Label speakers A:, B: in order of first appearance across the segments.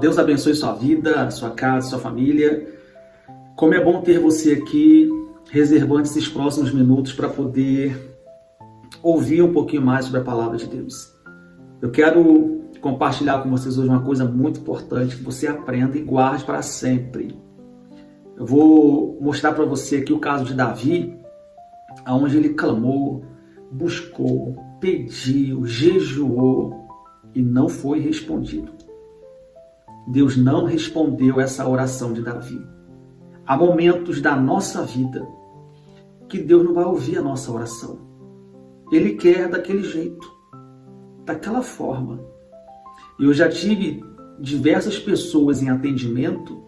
A: Deus abençoe sua vida, sua casa, sua família. Como é bom ter você aqui, reservando esses próximos minutos para poder ouvir um pouquinho mais sobre a palavra de Deus. Eu quero compartilhar com vocês hoje uma coisa muito importante que você aprenda e guarde para sempre. Eu vou mostrar para você aqui o caso de Davi, onde ele clamou, buscou, pediu, jejuou e não foi respondido. Deus não respondeu essa oração de Davi. Há momentos da nossa vida que Deus não vai ouvir a nossa oração. Ele quer daquele jeito, daquela forma. Eu já tive diversas pessoas em atendimento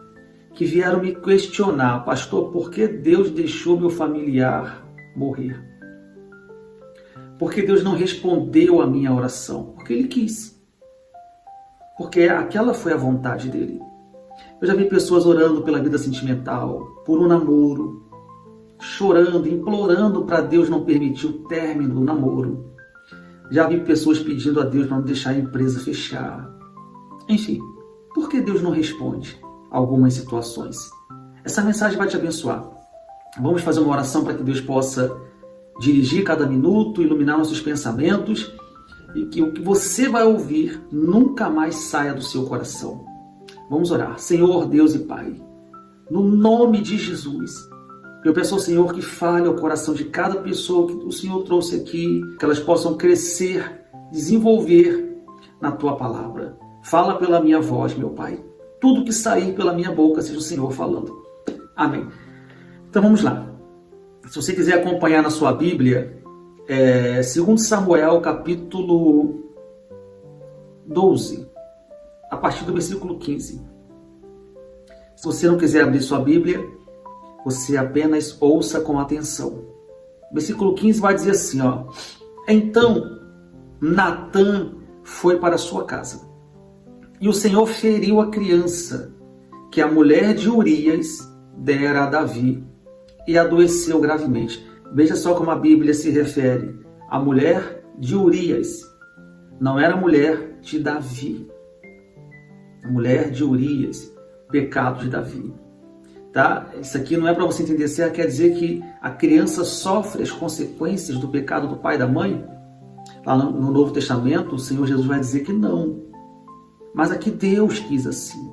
A: que vieram me questionar: pastor, por que Deus deixou meu familiar morrer? Por que Deus não respondeu a minha oração? Porque Ele quis. Porque aquela foi a vontade dele. Eu já vi pessoas orando pela vida sentimental, por um namoro, chorando, implorando para Deus não permitir o término do namoro. Já vi pessoas pedindo a Deus para não deixar a empresa fechar. Enfim, por que Deus não responde algumas situações? Essa mensagem vai te abençoar. Vamos fazer uma oração para que Deus possa dirigir cada minuto, iluminar nossos pensamentos e que o que você vai ouvir nunca mais saia do seu coração. Vamos orar. Senhor, Deus e Pai, no nome de Jesus, eu peço ao Senhor que fale ao coração de cada pessoa que o Senhor trouxe aqui, que elas possam crescer, desenvolver na Tua palavra. Fala pela minha voz, meu Pai. Tudo que sair pela minha boca seja o Senhor falando. Amém. Então vamos lá. Se você quiser acompanhar na sua Bíblia, 2 Samuel, capítulo 12, a partir do versículo 15. Se você não quiser abrir sua Bíblia, você apenas ouça com atenção. O versículo 15 vai dizer assim, ó: Então Natã foi para sua casa, e o Senhor feriu a criança que a mulher de Urias dera a Davi, e adoeceu gravemente. Veja só como a Bíblia se refere à mulher de Urias. Não era a mulher de Davi. A mulher de Urias, pecado de Davi. Tá? Isso aqui não é para você entender se quer dizer que a criança sofre as consequências do pecado do pai e da mãe. Lá no Novo Testamento, o Senhor Jesus vai dizer que não. Mas aqui Deus quis assim.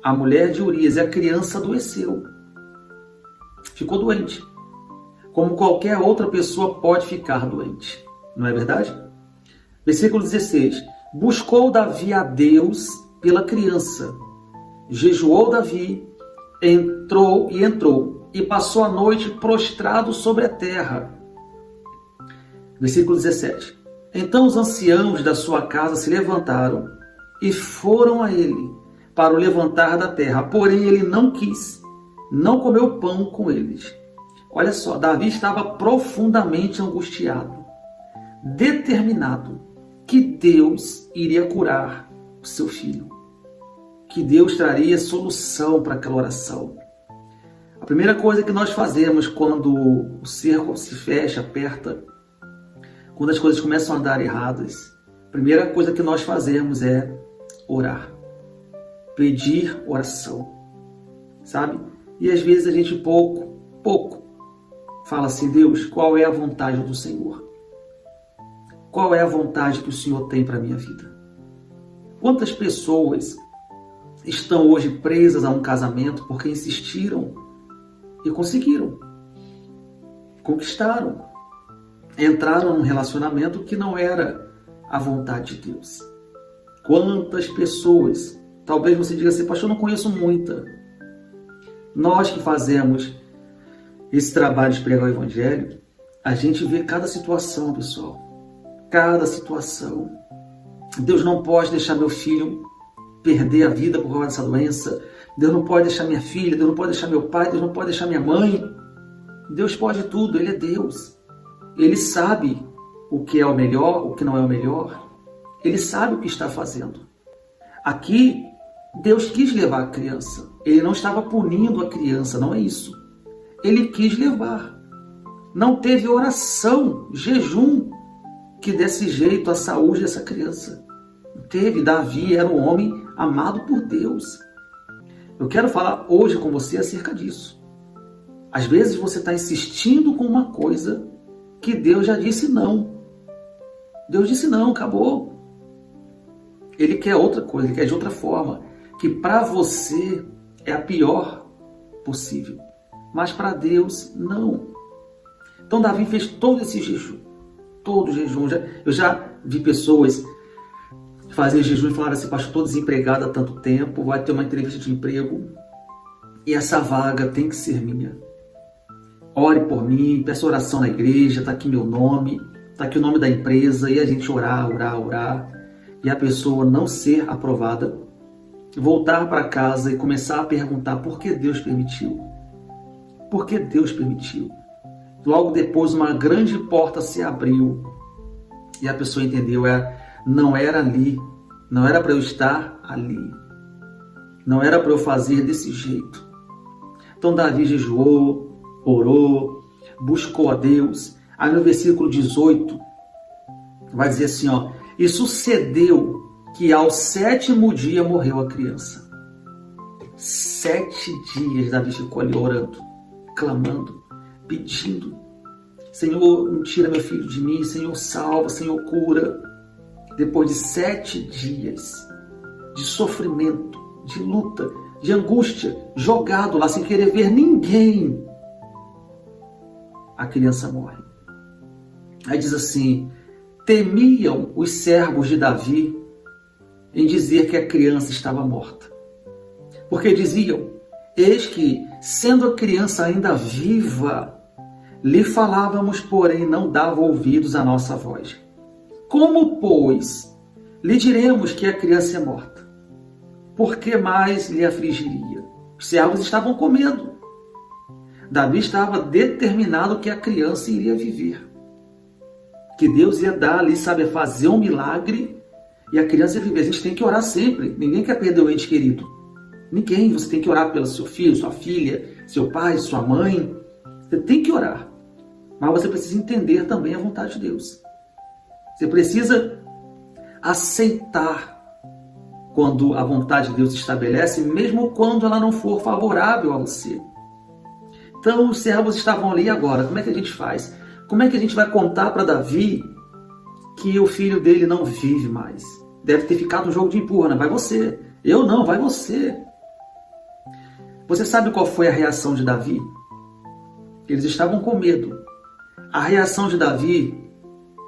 A: A mulher de Urias e a criança adoeceu. Ficou doente. Como qualquer outra pessoa pode ficar doente. Não é verdade? Versículo 16. Buscou Davi a Deus pela criança. Jejuou Davi, entrou e passou a noite prostrado sobre a terra. Versículo 17. Então os anciãos da sua casa se levantaram e foram a ele para o levantar da terra. Porém ele não quis, não comeu pão com eles. Olha só, Davi estava profundamente angustiado, determinado que Deus iria curar o seu filho, que Deus traria solução para aquela oração. A primeira coisa que nós fazemos quando o cerco se fecha, aperta, quando as coisas começam a andar erradas, a primeira coisa que nós fazemos é orar, pedir oração, sabe? E às vezes a gente pouco fala assim: Deus, qual é a vontade do Senhor? Qual é a vontade que o Senhor tem para a minha vida? Quantas pessoas estão hoje presas a um casamento porque insistiram e conseguiram, conquistaram, entraram num relacionamento que não era a vontade de Deus? Quantas pessoas, talvez você diga assim: pastor, eu não conheço muita. Nós que fazemos esse trabalho de pregar o Evangelho, a gente vê cada situação, pessoal. Cada situação. Deus não pode deixar meu filho perder a vida por causa dessa doença. Deus não pode deixar minha filha, Deus não pode deixar meu pai, Deus não pode deixar minha mãe. Deus pode tudo, Ele é Deus. Ele sabe o que é o melhor, o que não é o melhor. Ele sabe o que está fazendo. Aqui, Deus quis levar a criança. Ele não estava punindo a criança, não é isso. Ele quis levar. Não teve oração, jejum, que desse jeito à saúde dessa criança. Teve. Davi era um homem amado por Deus. Eu quero falar hoje com você acerca disso. Às vezes você está insistindo com uma coisa que Deus já disse não. Deus disse não, acabou. Ele quer outra coisa, ele quer de outra forma, que para você é a pior possível, mas para Deus não. Então Davi fez todo esse jejum, todo o jejum. Eu já vi pessoas fazer jejum e falar assim: pastor, estou desempregado há tanto tempo, vai ter uma entrevista de emprego e essa vaga tem que ser minha. Ore por mim, peça oração na igreja, está aqui meu nome, está aqui o nome da empresa, e a gente orar, e a pessoa não ser aprovada, voltar para casa e começar a perguntar por que Deus permitiu. Por que Deus permitiu? Logo depois uma grande porta se abriu e a pessoa entendeu, não era ali, não era para eu estar ali, não era para eu fazer desse jeito. Então Davi jejuou, orou, buscou a Deus. Aí no versículo 18 vai dizer assim, e sucedeu que ao 7º dia morreu a criança. 7 dias Davi ficou ali orando, clamando, pedindo: Senhor, não tira meu filho de mim, Senhor, salva, Senhor, cura. Depois de 7 dias de sofrimento, de luta, de angústia, jogado lá sem querer ver ninguém, a criança morre. Aí diz assim: temiam os servos de Davi em dizer que a criança estava morta, porque diziam: eis que, sendo a criança ainda viva, lhe falávamos, porém não dava ouvidos à nossa voz. Como, pois, lhe diremos que a criança é morta? Por que mais lhe afligiria? Os servos estavam com medo. Davi estava determinado que a criança iria viver, que Deus ia dar ali, fazer um milagre e a criança ia viver. A gente tem que orar sempre. Ninguém quer perder o ente querido. Ninguém. Você tem que orar pelo seu filho, sua filha, seu pai, sua mãe. Você tem que orar. Mas você precisa entender também a vontade de Deus. Você precisa aceitar quando a vontade de Deus se estabelece, mesmo quando ela não for favorável a você. Então os servos estavam ali agora. Como é que a gente faz? Como é que a gente vai contar para Davi que o filho dele não vive mais? Deve ter ficado um jogo de empurra, né? Vai você. Eu não, vai você. Você sabe qual foi a reação de Davi? Eles estavam com medo. A reação de Davi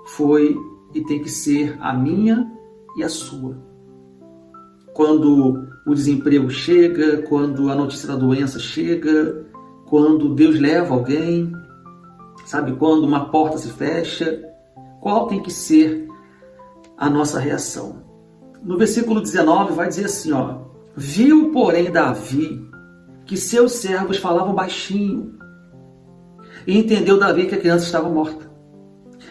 A: foi e tem que ser a minha e a sua. Quando o desemprego chega, quando a notícia da doença chega, quando Deus leva alguém, sabe, quando uma porta se fecha, qual tem que ser a nossa reação? No versículo 19 vai dizer assim, viu, porém, Davi que seus servos falavam baixinho, e entendeu Davi que a criança estava morta.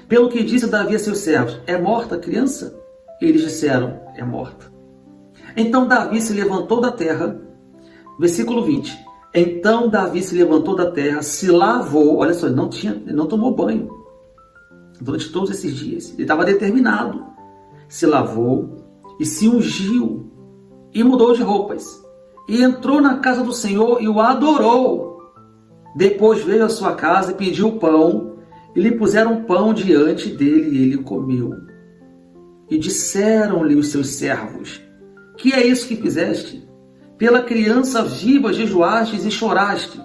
A: Pelo que disse Davi a seus servos: é morta a criança? Eles disseram: é morta. Então Davi se levantou da terra, versículo 20, então Davi se levantou da terra, se lavou, olha só, ele não tomou banho durante todos esses dias, ele estava determinado, se lavou e se ungiu e mudou de roupas e entrou na casa do Senhor e o adorou. Depois veio à sua casa e pediu pão, e lhe puseram pão diante dele e ele o comeu. E disseram-lhe os seus servos: que é isso que fizeste? Pela criança viva jejuastes e choraste.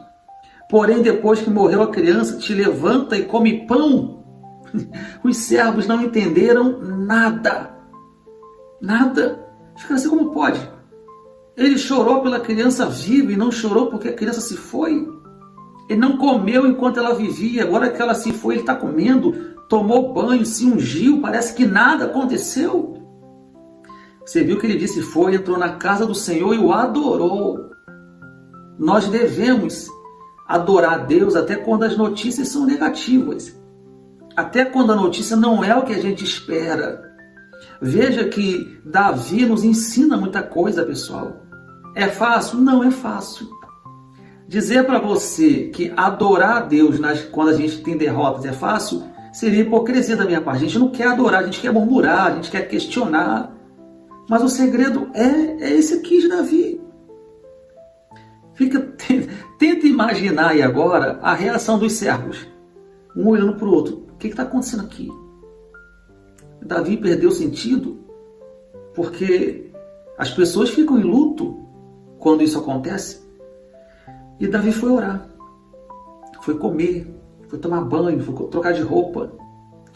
A: Porém, depois que morreu a criança, te levanta e come pão? Os servos não entenderam nada. Nada. Fica assim, como pode? Ele chorou pela criança viva e não chorou porque a criança se foi. Ele não comeu enquanto ela vivia. Agora que ela se foi, ele está comendo, tomou banho, se ungiu. Parece que nada aconteceu. Você viu que ele disse foi, entrou na casa do Senhor e o adorou. Nós devemos adorar a Deus até quando as notícias são negativas. Até quando a notícia não é o que a gente espera. Veja que Davi nos ensina muita coisa, pessoal. É fácil? Não é fácil. Dizer para você que adorar a Deus quando a gente tem derrotas é fácil, seria hipocrisia da minha parte. A gente não quer adorar, a gente quer murmurar, a gente quer questionar. Mas o segredo é esse aqui de Davi. Tenta imaginar aí agora a reação dos servos. Um olhando para o outro. O que está acontecendo aqui? Davi perdeu o sentido porque as pessoas ficam em luto quando isso acontece. E Davi foi orar. Foi comer. Foi tomar banho. Foi trocar de roupa.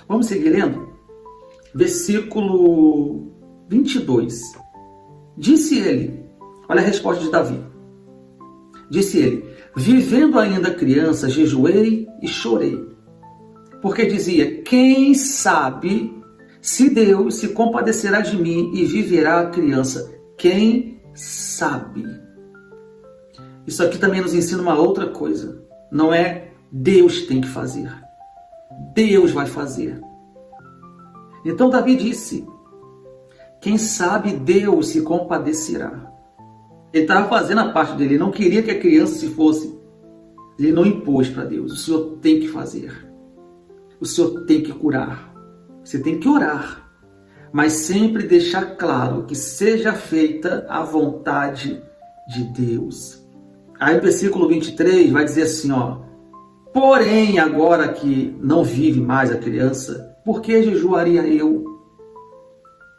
A: Vamos seguir lendo? Versículo 22. Disse ele, olha a resposta de Davi. Disse ele, vivendo ainda criança, jejuei e chorei. Porque dizia, quem sabe se Deus se compadecerá de mim e viverá a criança? Quem sabe? Isso aqui também nos ensina uma outra coisa. Não é Deus tem que fazer. Deus vai fazer. Então Davi disse, quem sabe Deus se compadecerá. Ele estava fazendo a parte dele, ele não queria que a criança se fosse. Ele não impôs para Deus, o Senhor tem que fazer. O Senhor tem que curar. Você tem que orar. Mas sempre deixar claro que seja feita a vontade de Deus. Aí no versículo 23 vai dizer assim, ó. Porém, agora que não vive mais a criança, por que jejuaria eu?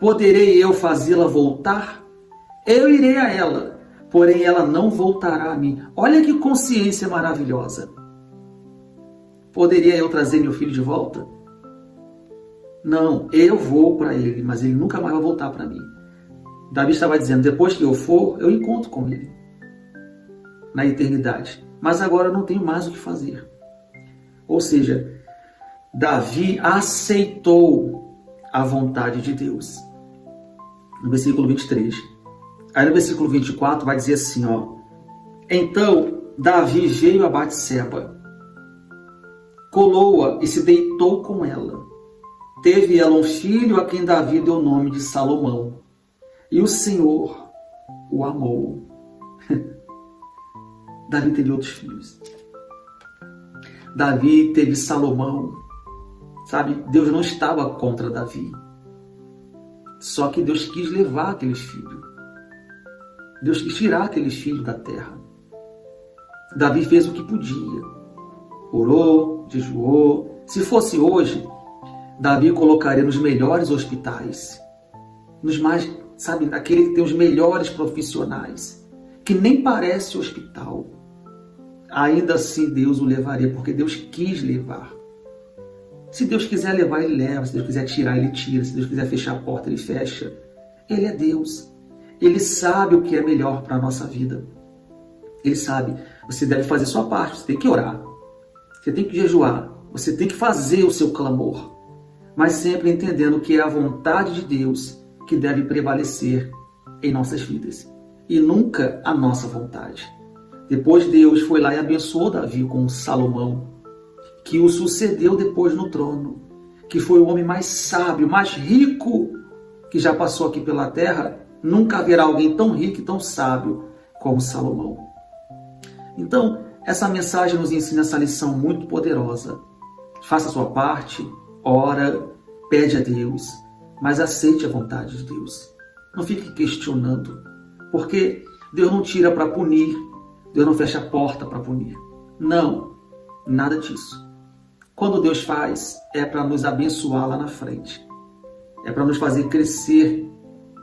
A: Poderei eu fazê-la voltar? Eu irei a ela, porém ela não voltará a mim. Olha que consciência maravilhosa. Poderia eu trazer meu filho de volta? Não, eu vou para ele, mas ele nunca mais vai voltar para mim. Davi estava dizendo, depois que eu for, eu encontro com ele. Na eternidade. Mas agora eu não tenho mais o que fazer. Ou seja, Davi aceitou a vontade de Deus. No versículo 23. Aí no versículo 24 vai dizer assim, ó. Então Davi veio a Batseba, colou-a e se deitou com ela. Teve ela um filho a quem Davi deu o nome de Salomão. E o Senhor o amou. Davi teve outros filhos. Davi teve Salomão. Sabe, Deus não estava contra Davi. Só que Deus quis levar aqueles filhos. Deus quis tirar aqueles filhos da terra. Davi fez o que podia. Orou, jejuou. Se fosse hoje, Davi colocaria nos melhores hospitais. Nos mais, sabe, aquele que tem os melhores profissionais. Que nem parece hospital. Ainda assim Deus o levaria, porque Deus quis levar. Se Deus quiser levar, Ele leva. Se Deus quiser tirar, Ele tira. Se Deus quiser fechar a porta, Ele fecha. Ele é Deus. Ele sabe o que é melhor para a nossa vida. Ele sabe. Você deve fazer sua parte. Você tem que orar. Você tem que jejuar. Você tem que fazer o seu clamor. Mas sempre entendendo que é a vontade de Deus que deve prevalecer em nossas vidas. E nunca a nossa vontade. Depois Deus foi lá e abençoou Davi com Salomão, que o sucedeu depois no trono, que foi o homem mais sábio, mais rico que já passou aqui pela terra. Nunca haverá alguém tão rico e tão sábio como Salomão. Então, essa mensagem nos ensina essa lição muito poderosa. Faça a sua parte, ora, pede a Deus, mas aceite a vontade de Deus. Não fique questionando, porque Deus não tira para punir, Deus não fecha a porta para punir. Não, nada disso. Quando Deus faz, é para nos abençoar lá na frente. É para nos fazer crescer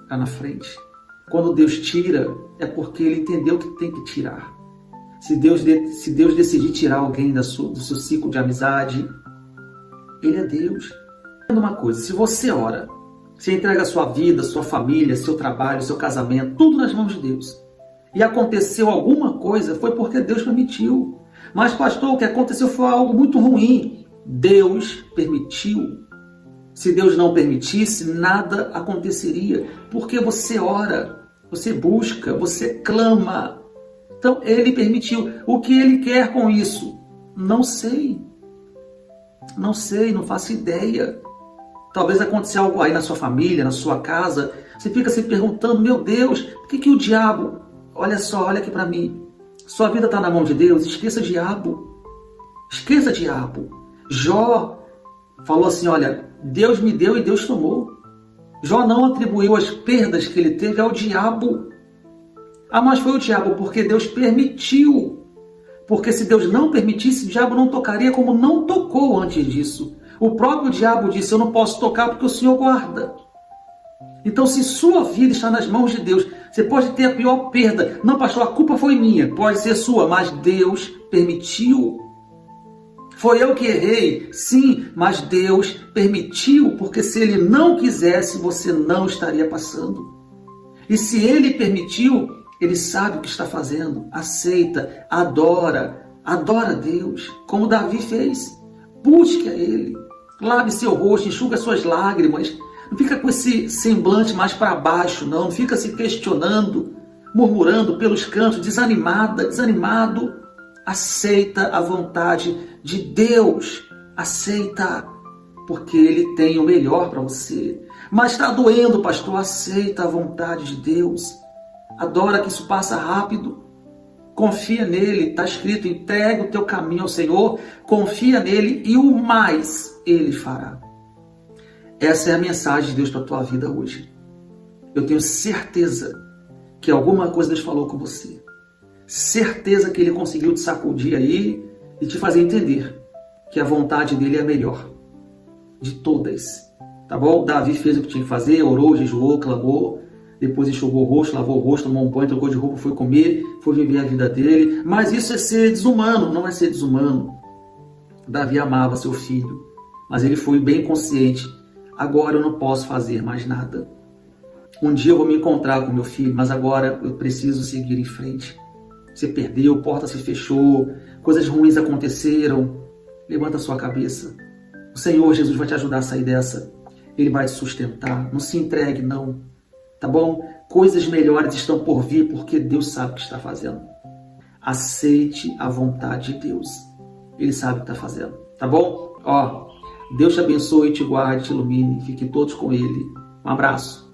A: lá na frente. Quando Deus tira, é porque Ele entendeu que tem que tirar. Se Deus decidir tirar alguém do seu ciclo de amizade, Ele é Deus. Uma coisa, se você ora, você entrega a sua vida, sua família, seu trabalho, seu casamento, tudo nas mãos de Deus. E aconteceu alguma coisa, foi porque Deus permitiu. Mas pastor, o que aconteceu foi algo muito ruim. Deus permitiu. Se Deus não permitisse, nada aconteceria. Porque você ora, você busca, você clama. Então Ele permitiu. O que Ele quer com isso? Não sei. Não sei, não faço ideia. Talvez aconteça algo aí na sua família, na sua casa. Você fica se perguntando, meu Deus, por que o diabo... Olha só, olha aqui para mim. Sua vida está na mão de Deus, esqueça o diabo. Esqueça o diabo. Jó falou assim, olha, Deus me deu e Deus tomou. Jó não atribuiu as perdas que ele teve ao diabo. Mas foi o diabo porque Deus permitiu. Porque se Deus não permitisse, o diabo não tocaria como não tocou antes disso. O próprio diabo disse, eu não posso tocar porque o Senhor guarda. Então, se sua vida está nas mãos de Deus, você pode ter a pior perda. Não, pastor, a culpa foi minha. Pode ser sua, mas Deus permitiu. Foi eu que errei, sim, mas Deus permitiu, porque se Ele não quisesse, você não estaria passando. E se Ele permitiu, Ele sabe o que está fazendo. Aceita, adora a Deus, como Davi fez. Busque a Ele, lave seu rosto, enxuga suas lágrimas. Não fica com esse semblante mais para baixo, não fica se questionando, murmurando pelos cantos, desanimado. Aceita a vontade de Deus, aceita, porque Ele tem o melhor para você. Mas está doendo, pastor, aceita a vontade de Deus. Adora que isso passa rápido. Confia nele, está escrito, entrega o teu caminho ao Senhor, confia nele e o mais Ele fará. Essa é a mensagem de Deus para a tua vida hoje. Eu tenho certeza que alguma coisa Deus falou com você. Certeza que Ele conseguiu te sacudir aí e te fazer entender que a vontade dele é a melhor de todas. Tá bom? Davi fez o que tinha que fazer, orou, jejuou, clamou, depois enxugou o rosto, lavou o rosto, tomou um banho, trocou de roupa, foi comer, foi viver a vida dele. Mas isso é ser desumano, não é ser desumano. Davi amava seu filho, mas ele foi bem consciente. Agora eu não posso fazer mais nada. Um dia eu vou me encontrar com meu filho, mas agora eu preciso seguir em frente. Você perdeu, a porta se fechou, coisas ruins aconteceram. Levanta a sua cabeça. O Senhor Jesus vai te ajudar a sair dessa. Ele vai te sustentar. Não se entregue, não. Tá bom? Coisas melhores estão por vir porque Deus sabe o que está fazendo. Aceite a vontade de Deus. Ele sabe o que está fazendo. Tá bom? Deus te abençoe, te guarde, te ilumine. Fiquem todos com Ele. Um abraço.